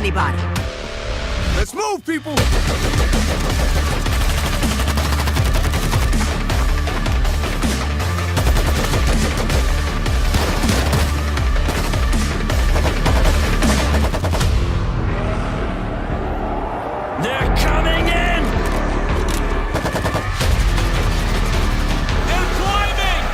anybody. Let's move, people! They're coming in! They're climbing!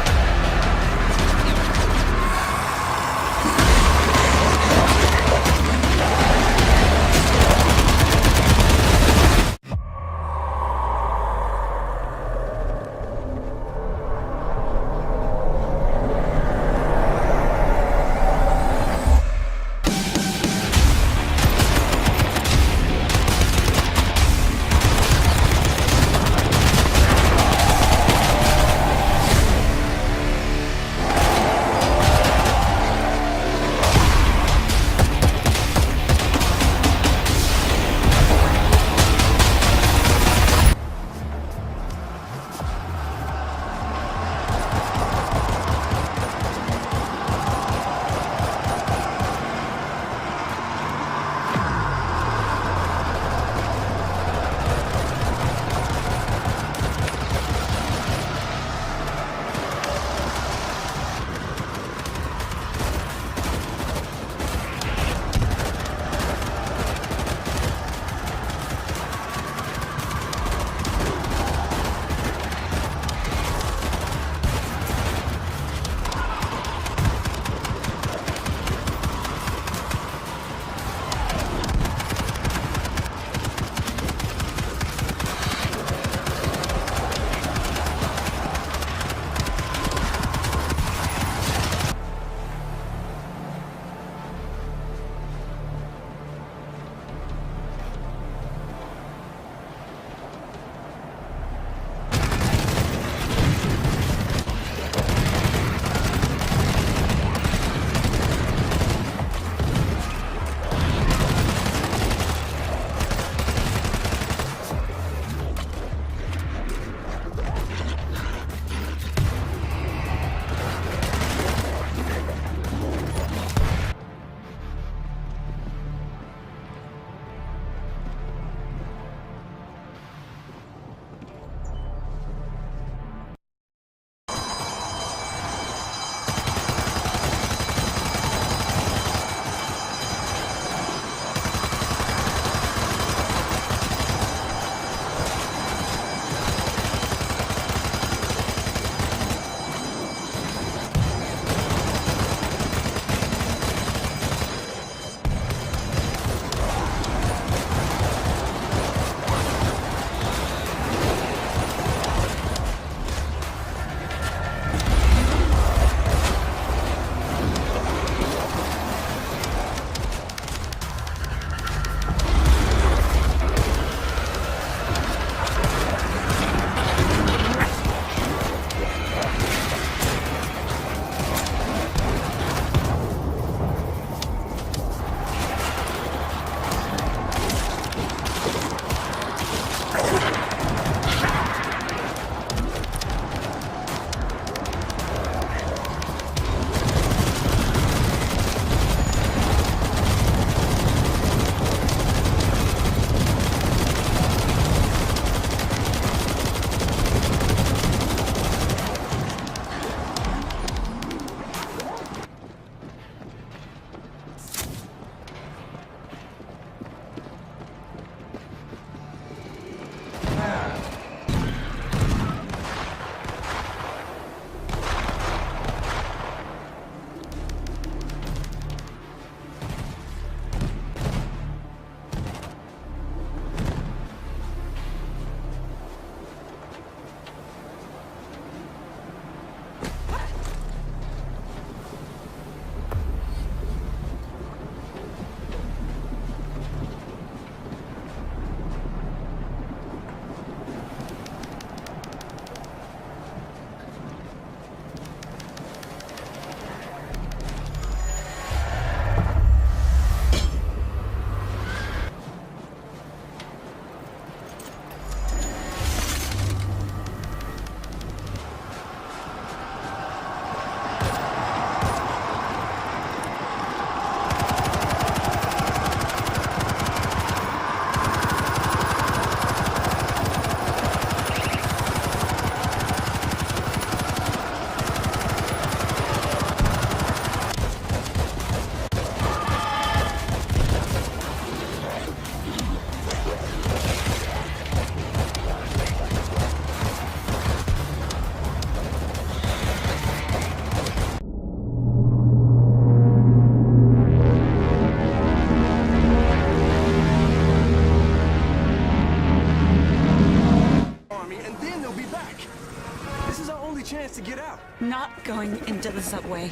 going into the subway.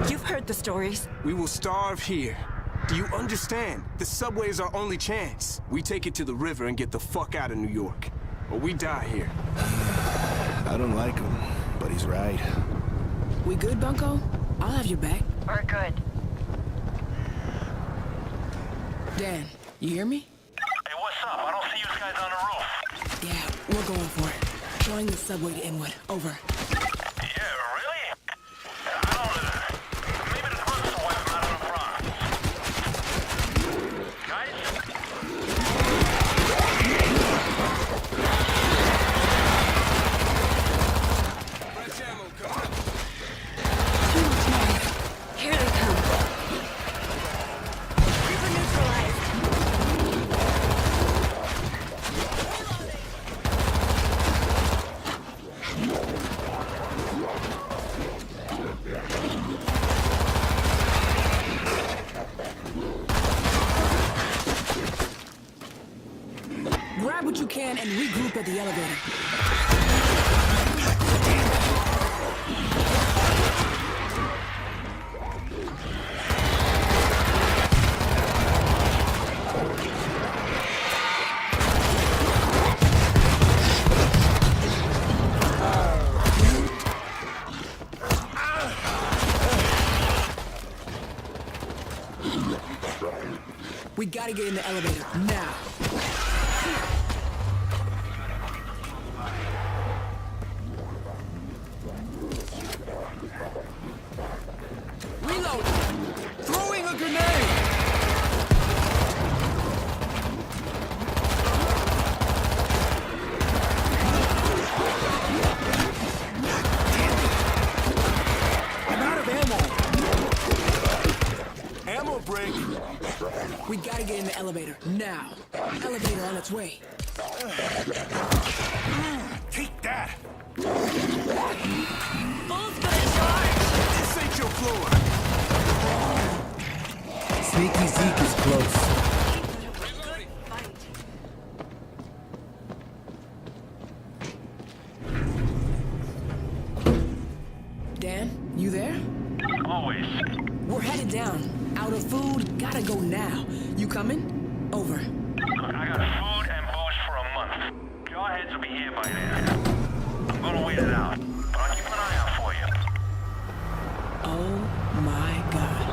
You've heard the stories. We will starve here. Do you understand? The subway is our only chance. We take it to the river and get the fuck out of New York. Or we die here. I don't like him, but he's right. We good, Bunko? I'll have your back. We're good. Dan, you hear me? Hey, what's up? I don't see you guys on the roof. Yeah, we're going for it. Drawing the subway to Inwood. Over. Yeah, really? I don't maybe the drugs will wipe them out of the Bronx. Guys? Fresh ammo coming. Too much noise. Here they come. River neutralized. Grab what you can and regroup at the elevator. We gotta get in the elevator, now. Reload! Throwing a grenade! I'm out of ammo! Ammo break! We gotta get in the elevator, now. Elevator on its way. Take that! Bull's gonna charge! This ain't your floor! Sneaky Zeke is close. Good fight. Dan, you there? Always. We're headed down. Out of food, gotta go now. You coming? Over. Look, I got food and booze for a month. Jarheads will be here by then. I'm gonna wait it out, but I'll keep an eye out for you. Oh my God.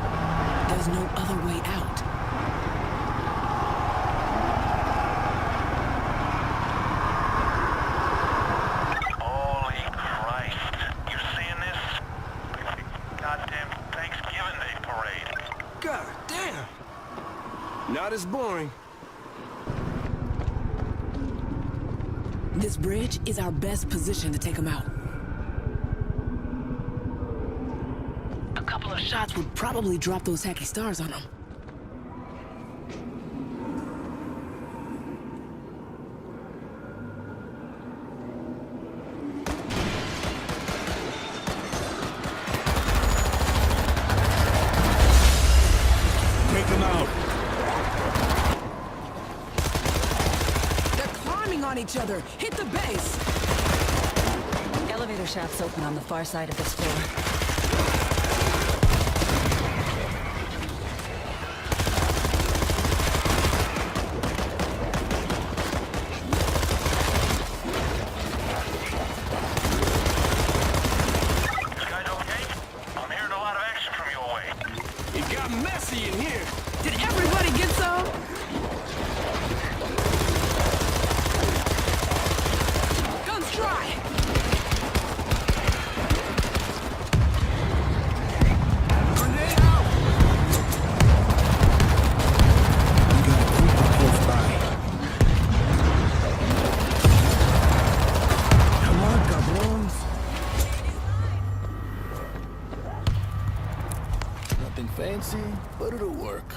There's no other way out. Holy Christ. You seeing this? Goddamn Thanksgiving Day parade. God damn! Not as boring. This bridge is our best position to take them out. A couple of shots would probably drop those hacky stars on them. Take him out. They're climbing on each other. Hit the base. Elevator shaft's open on the far side of this floor. You guys okay? I'm hearing a lot of action from your way. It got messy in here. Did everybody get some? Guns dry. Grenade out! We got a creeper close by. Come on, cabrons. Nothing fancy, but it'll work.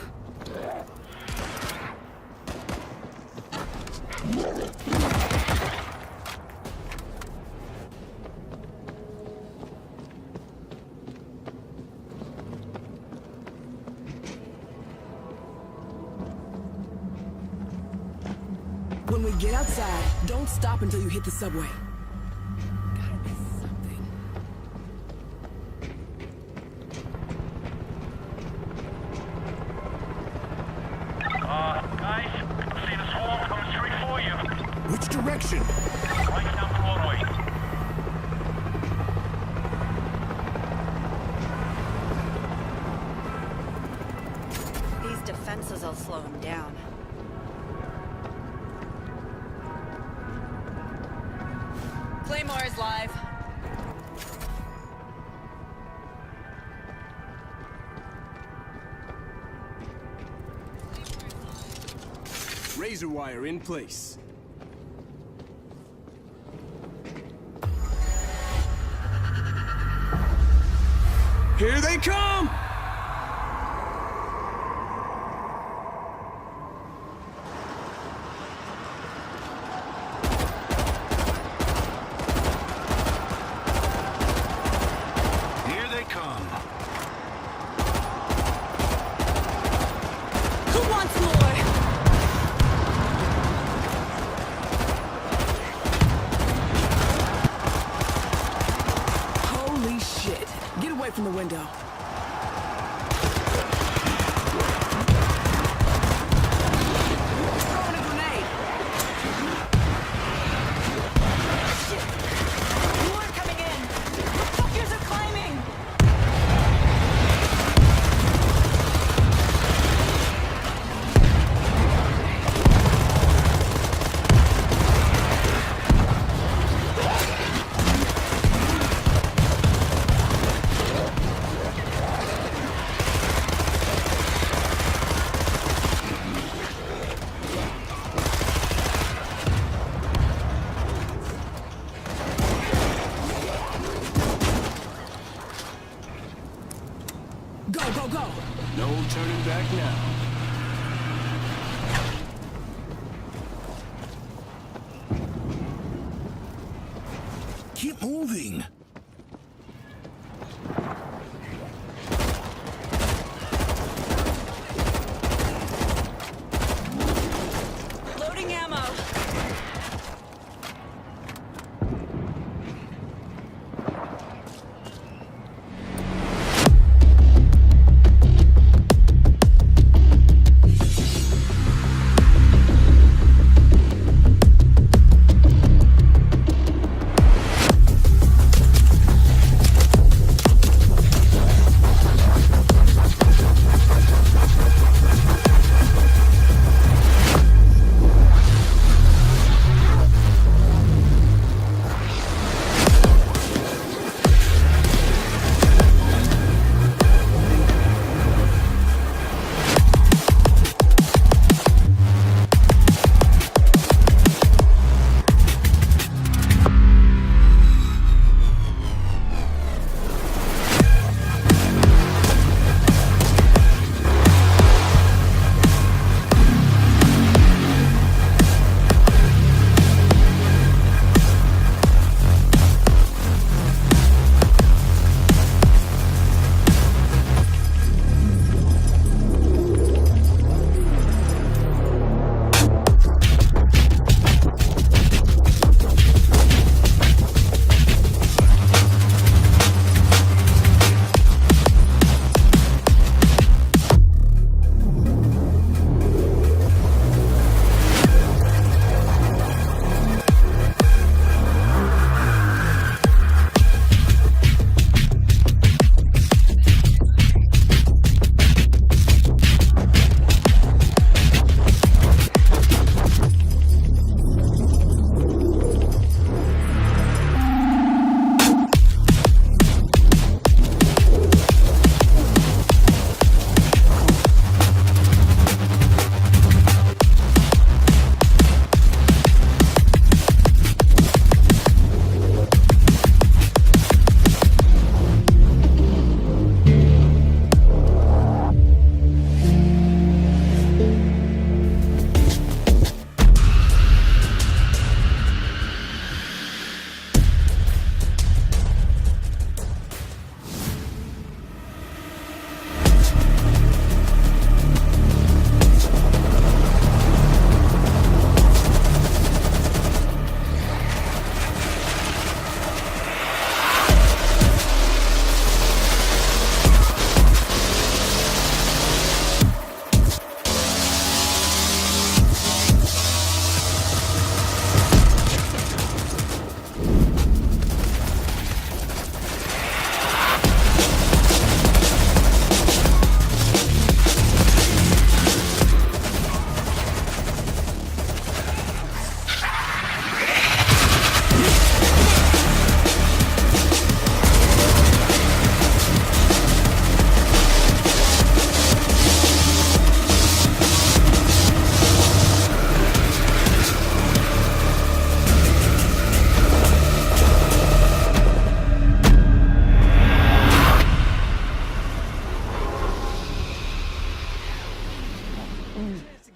When we get outside, don't stop until you hit the subway. Gotta be something. Which direction? Right down the roadway. These defenses will slow him down. Claymore is live. Razor wire in place. Here they come! Here they come. Who wants more? Holy shit. Get away from the window. Throwing a grenade. More coming in! Fuckers are climbing! Go, go, go. No turning back now. Keep moving. Loading ammo.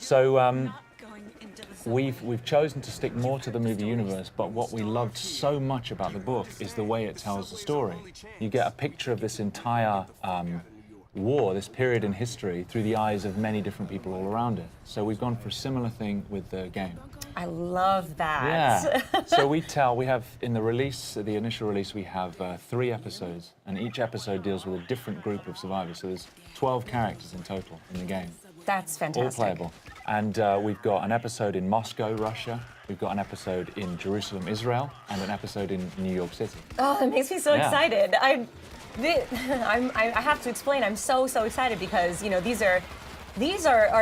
So Not going into the subway. we've chosen to stick more to the movie universe, but what we loved so much about the book is the way it tells the story. You get a picture of this entire war, this period in history, through the eyes of many different people all around it. So we've gone for a similar thing with the game. I love that. Yeah. So we have, in the release, the initial release, we have 3 episodes, and each episode deals with a different group of survivors. So there's 12 characters in total in the game. That's fantastic. All playable. And we've got an episode in Moscow, Russia. We've got an episode in Jerusalem, Israel, and an episode in New York City. Oh, that makes me so Yeah. excited. I have to explain. I'm so excited because, you know, these are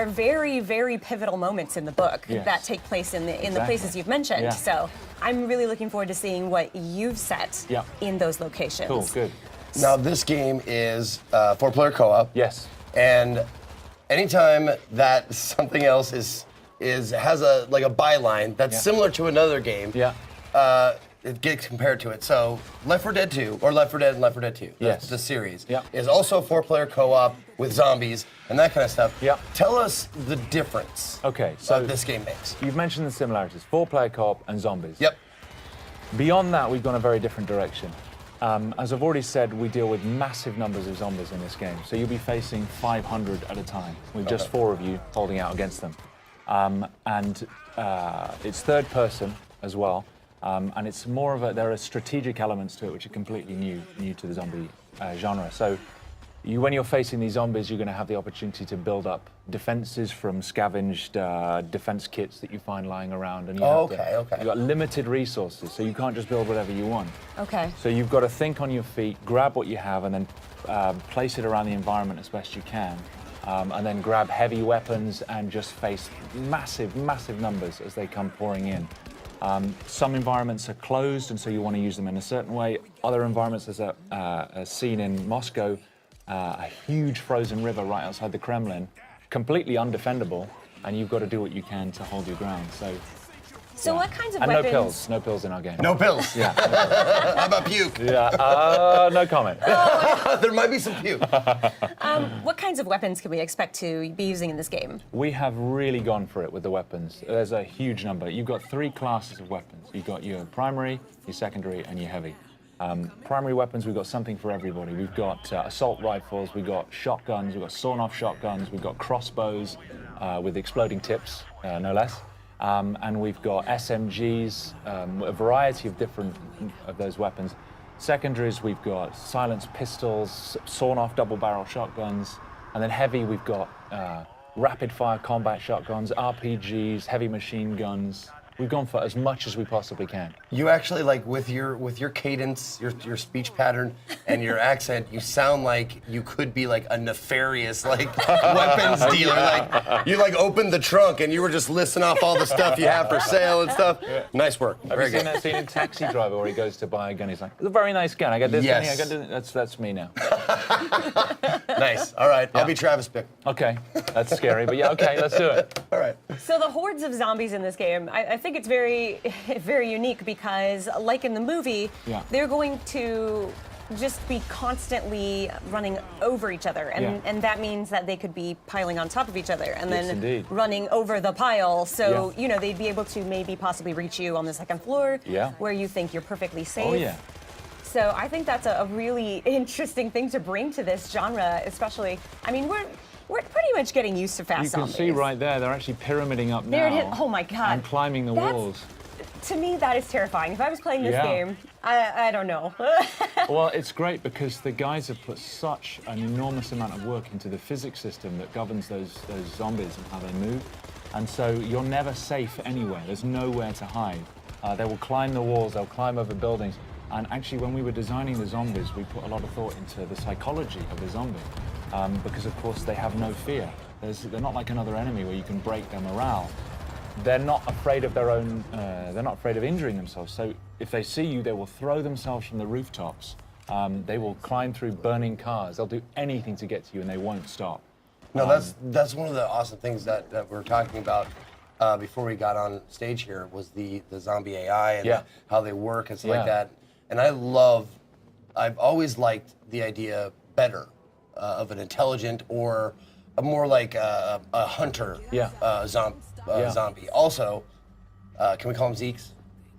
very, very pivotal moments in the book Yes. that take place in the Exactly. places you've mentioned. Yeah. So I'm really looking forward to seeing what you've set Yeah. in those locations. Cool, good. Now, this game is 4-player co-op. Yes. And anytime that something else has a byline that's Yeah. similar to another game, Yeah. it gets compared to it. So Left 4 Dead 2, or Left 4 Dead and Left 4 Dead 2, Yes. the series, Yeah. is also 4-player co-op with zombies and that kind of stuff. Yeah. Tell us the difference Okay, so this game makes. you've mentioned the similarities, 4-player co-op and zombies. Yep. Beyond that, we've gone a very different direction. As I've already said, we deal with massive numbers of zombies in this game. So you'll be facing 500 at a time, with just 4 of you holding out against them. It's third person as well. And it's more of there are strategic elements to it which are completely new to the zombie genre. So when you're facing these zombies, you're going to have the opportunity to build up defenses from scavenged defense kits that you find lying around. And you've got limited resources, so you can't just build whatever you want. Okay. So you've got to think on your feet, grab what you have, and then place it around the environment as best you can. And then grab heavy weapons and just face massive numbers as they come pouring in. Some environments are closed, and so you want to use them in a certain way. Other environments, there's a scene in Moscow, a huge frozen river right outside the Kremlin, completely undefendable, and you've got to do what you can to hold your ground. So what kinds of and weapons? no pills in our game. No pills. Yeah. How about puke? Yeah. No comment. There might be some puke. What kinds of weapons can we expect to be using in this game? We have really gone for it with the weapons. There's a huge number. You've got 3 classes of weapons. You've got your primary, your secondary, and your heavy. Primary weapons, we've got something for everybody. We've got assault rifles, we've got shotguns, we've got sawn-off shotguns, we've got crossbows with exploding tips, no less. And we've got SMGs, a variety of different of those weapons. Secondaries, we've got silenced pistols, sawn-off double-barrel shotguns, and then heavy, we've got rapid-fire combat shotguns, RPGs, heavy machine guns. We've gone for as much as we possibly can. You actually, like, with your cadence, your speech pattern, and your accent, you sound like you could be like a nefarious weapons dealer. Like you opened the trunk and you were just listing off all the stuff you have for sale and stuff. Yeah. Nice work. Have you seen that scene in Taxi Driver where he goes to buy a gun? He's like, "It's a very nice gun. I got this gun. I got this." That's me now. Nice. All right. I'll be Travis Bick. Okay, that's scary, but yeah, okay, let's do it. All right. So the hordes of zombies in this game, I think it's very, very unique because, like in the movie, Yeah. they're going to just be constantly running over each other, and that means that they could be piling on top of each other and Yes, then indeed. running over the pile. So Yeah. you know they'd be able to maybe possibly reach you on the second floor, Yeah. where you think you're perfectly safe. Oh yeah. So I think that's a really interesting thing to bring to this genre, especially. I mean, we're pretty much getting used to fast You can zombies. see right there, they're actually pyramiding up There it now. is. Oh my God. And climbing the That's- walls. To me, that is terrifying. If I was playing this Yeah. game, I don't know. Well, it's great because the guys have put such an enormous amount of work into the physics system that governs those zombies and how they move. And so you're never safe anywhere. There's nowhere to hide. They will climb the walls, they'll climb over buildings. And actually, when we were designing the zombies, we put a lot of thought into the psychology of the zombie. Because, of course, they have no fear. They're not like another enemy where you can break their morale. They're not afraid of their own, they're not afraid of injuring themselves. So if they see you, they will throw themselves from the rooftops. They will climb through burning cars. They'll do anything to get to you and they won't stop. No, that's one of the awesome things that we're talking about before we got on stage here was the zombie AI and how they work and stuff like that. And I've always liked the idea better of an intelligent or more like a hunter Yeah. zombie. Also, can we call him Zeeks?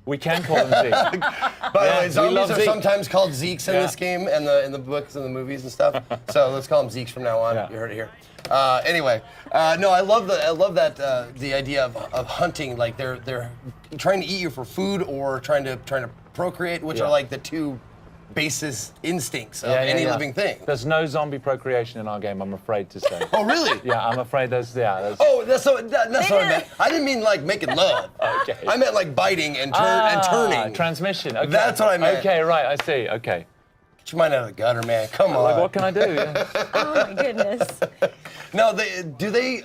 We can call them Zeke. By the way, we zombies love are Zeke. sometimes called Zeeks in this game and in the books and the movies and stuff. So let's call them Zeeks from now on. Yeah. You heard it here. Anyway, no, I love that the idea of hunting. Like they're trying to eat you for food or trying to procreate, which Yeah. are like the two basis instincts of any living thing. There's no zombie procreation in our game, I'm afraid to say. Oh, really? Yeah, I'm afraid there's. Oh, that's what I meant. I didn't mean like making love. Okay. I meant like biting and turning. Transmission. Okay. That's what I meant. Okay, right. I see. Okay. Get your mind out of the gutter, man. Come on. Like, what can I do? Yeah. Oh my goodness. No, do they?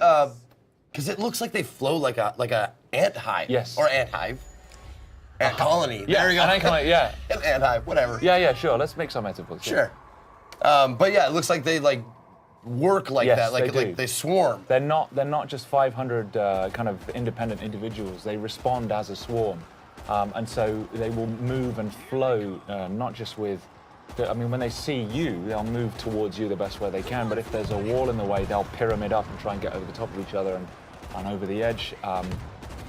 Because it looks like they flow like a ant hive. Yes. Or ant hive. Ant colony. Yeah, There we go. an ant colony, yeah. An ant hive. Whatever. Yeah, sure. Let's make some metaphors. Sure. But yeah, it looks like they like work like Yes, that. Like they do. like they swarm. They're not just 500 kind of independent individuals. They respond as a swarm, and so they will move and flow, not just with. When they see you, they'll move towards you the best way they can. But if there's a wall in the way, they'll pyramid up and try and get over the top of each other and over the edge.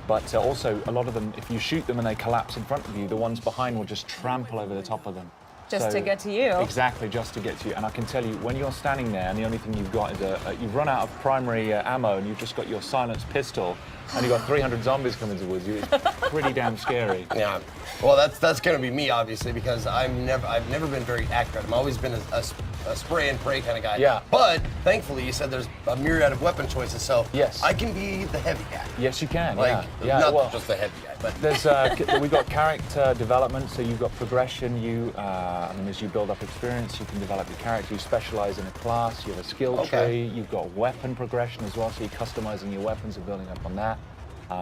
But also, a lot of them, if you shoot them and they collapse in front of you, the ones behind will just trample over the top of them. Just to get to you. Exactly, just to get to you. And I can tell you, when you're standing there and the only thing you've got is you've run out of primary ammo and you've just got your silenced pistol and you've got 300 zombies coming towards you, it's pretty damn scary. Yeah. Well, that's gonna be me obviously because I've never been very accurate. I've always been a spray and pray kind of guy. Yeah. But thankfully, you said there's a myriad of weapon choices, so Yes. I can be the heavy guy. Yes, you can. Like yeah. not Well, just the heavy guy, but there's we've got character development, so you've got progression. As you build up experience, you can develop your character. You specialize in a class. You have a skill tree. You've got weapon progression as well, so you're customizing your weapons and building up on that.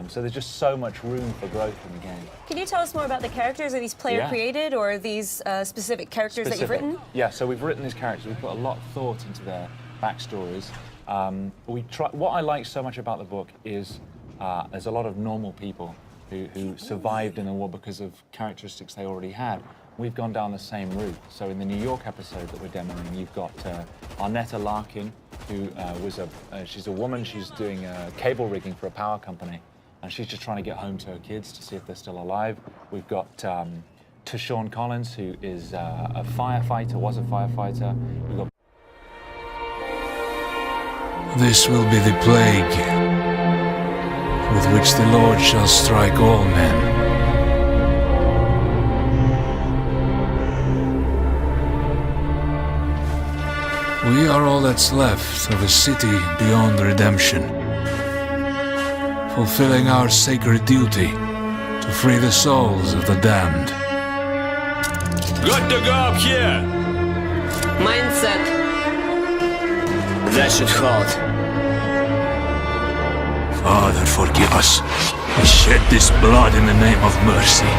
So there's just so much room for growth in the game. Can you tell us more about the characters? Are these player created or are these specific characters that you've written? Yeah, so we've written these characters. We've put a lot of thought into their backstories. What I like so much about the book is there's a lot of normal people who survived in the war because of characteristics they already had. We've gone down the same route. So in the New York episode that we're demoing, you've got Arnetta Larkin, who she's a woman. She's doing cable rigging for a power company. And she's just trying to get home to her kids to see if they're still alive. We've got Tashawn Collins, who is a firefighter, was a firefighter. We've got This will be the plague with which the Lord shall strike all men. We are all that's left of a city beyond redemption, fulfilling our sacred duty to free the souls of the damned. Good to go up here! Mindset. That should hold. Father, forgive us. We shed this blood in the name of mercy.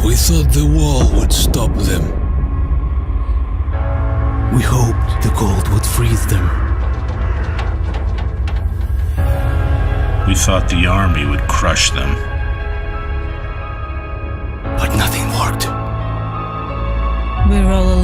We thought the wall would stop them. We hoped the cold would freeze them. We thought the army would crush them. But nothing worked. We're all